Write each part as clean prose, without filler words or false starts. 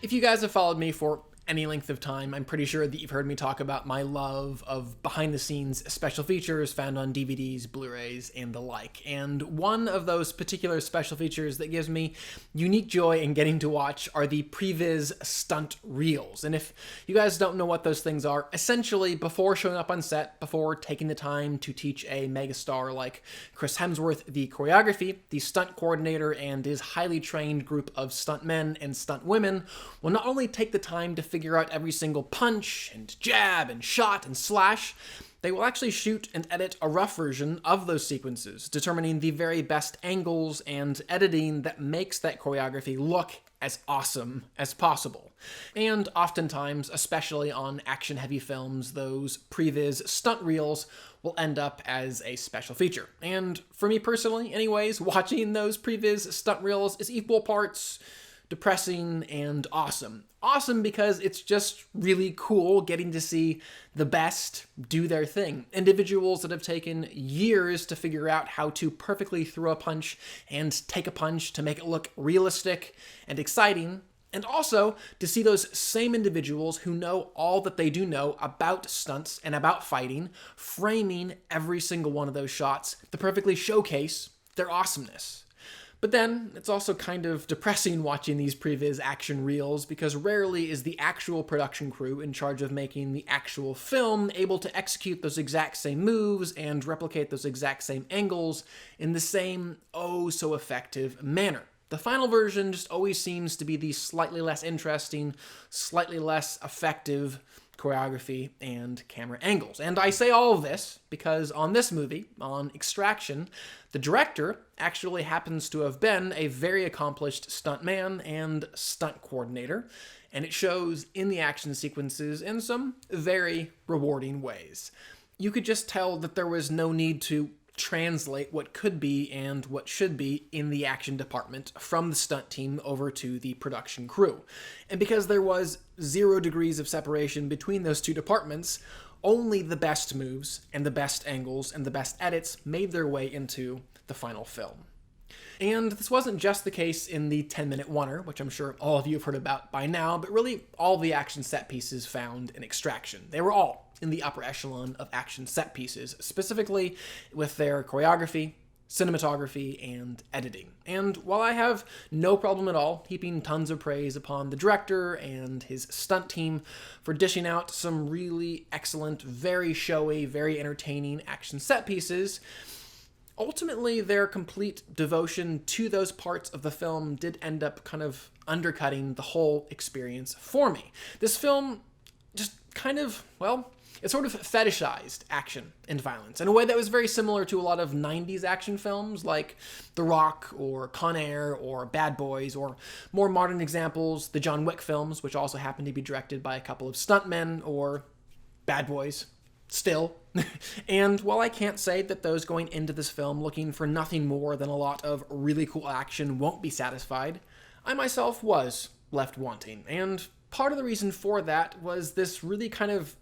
If you guys have followed me for any length of time, I'm pretty sure that you've heard me talk about my love of behind-the-scenes special features found on DVDs, Blu-rays, and the like. And one of those particular special features that gives me unique joy in getting to watch are the previs stunt reels. And if you guys don't know what those things are, essentially before showing up on set, before taking the time to teach a megastar like Chris Hemsworth the choreography, the stunt coordinator and his highly trained group of stuntmen and stunt women will not only take the time to figure out every single punch and jab and shot and slash, they will actually shoot and edit a rough version of those sequences, determining the very best angles and editing that makes that choreography look as awesome as possible. And oftentimes, especially on action-heavy films, those previs stunt reels will end up as a special feature. And for me personally, anyways, watching those previs stunt reels is equal parts depressing and awesome. Awesome because it's just really cool getting to see the best do their thing. Individuals that have taken years to figure out how to perfectly throw a punch and take a punch to make it look realistic and exciting. And also to see those same individuals who know all that they do know about stunts and about fighting, framing every single one of those shots to perfectly showcase their awesomeness. But then, it's also kind of depressing watching these previs action reels because rarely is the actual production crew in charge of making the actual film able to execute those exact same moves and replicate those exact same angles in the same oh-so-effective manner. The final version just always seems to be the slightly less interesting, slightly less effective choreography and camera angles. And I say all of this because on this movie, on Extraction, the director actually happens to have been a very accomplished stuntman and stunt coordinator, and it shows in the action sequences in some very rewarding ways. You could just tell that there was no need to translate what could be and what should be in the action department from the stunt team over to the production crew. And because there was 0 degrees of separation between those two departments, only the best moves and the best angles and the best edits made their way into the final film. And this wasn't just the case in the 10-minute oneer, which I'm sure all of you have heard about by now, but really all the action set pieces found in Extraction. They were all in the upper echelon of action set pieces, specifically with their choreography, cinematography, and editing. And while I have no problem at all heaping tons of praise upon the director and his stunt team for dishing out some really excellent, very showy, very entertaining action set pieces, ultimately, their complete devotion to those parts of the film did end up kind of undercutting the whole experience for me. This film just kind of, well, it sort of fetishized action and violence in a way that was very similar to a lot of 90s action films like The Rock or Con Air or Bad Boys, or more modern examples, the John Wick films, which also happen to be directed by a couple of stuntmen, or Bad Boys still. And while I can't say that those going into this film looking for nothing more than a lot of really cool action won't be satisfied, I myself was left wanting. And part of the reason for that was this really kind of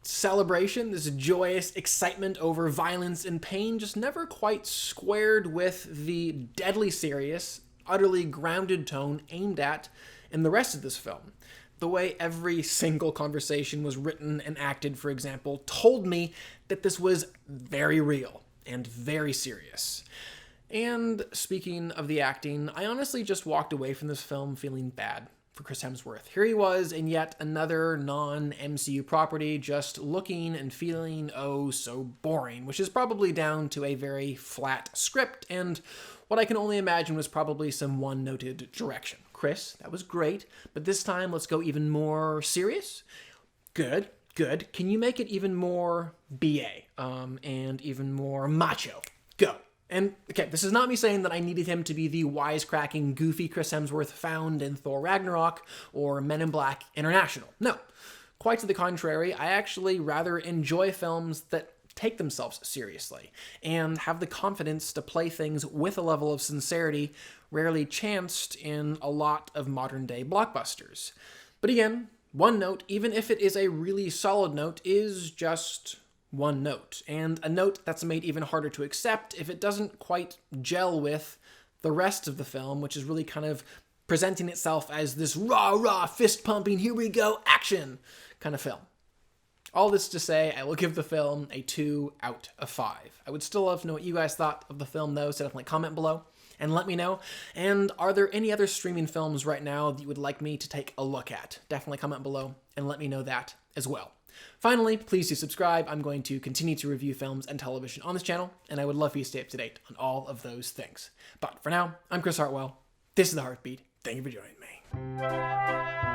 celebration, this joyous excitement over violence and pain just never quite squared with the deadly serious, utterly grounded tone aimed at in the rest of this film. The way every single conversation was written and acted, for example, told me that this was very real and very serious. And speaking of the acting, I honestly just walked away from this film feeling bad for Chris Hemsworth. Here he was in yet another non-MCU property, just looking and feeling oh so boring, which is probably down to a very flat script and what I can only imagine was probably some one-noted direction. Chris, that was great, but this time let's go even more serious. Good. Can you make it even more BA, and even more macho? Go. And, okay, this is not me saying that I needed him to be the wisecracking, goofy Chris Hemsworth found in Thor Ragnarok or Men in Black International. No. Quite to the contrary, I actually rather enjoy films that take themselves seriously and have the confidence to play things with a level of sincerity rarely chanced in a lot of modern-day blockbusters. But again, one note, even if it is a really solid note, is just one note, and a note that's made even harder to accept if it doesn't quite gel with the rest of the film, which is really kind of presenting itself as this rah-rah, fist-pumping, here we go, action kind of film. All this to say, I will give the film a 2 out of 5. I would still love to know what you guys thought of the film, though, so definitely comment below and let me know. And are there any other streaming films right now that you would like me to take a look at? Definitely comment below and let me know that as well. Finally, please do subscribe. I'm going to continue to review films and television on this channel, and I would love for you to stay up to date on all of those things. But for now, I'm Chris Hartwell. This is The Heartbeat. Thank you for joining me.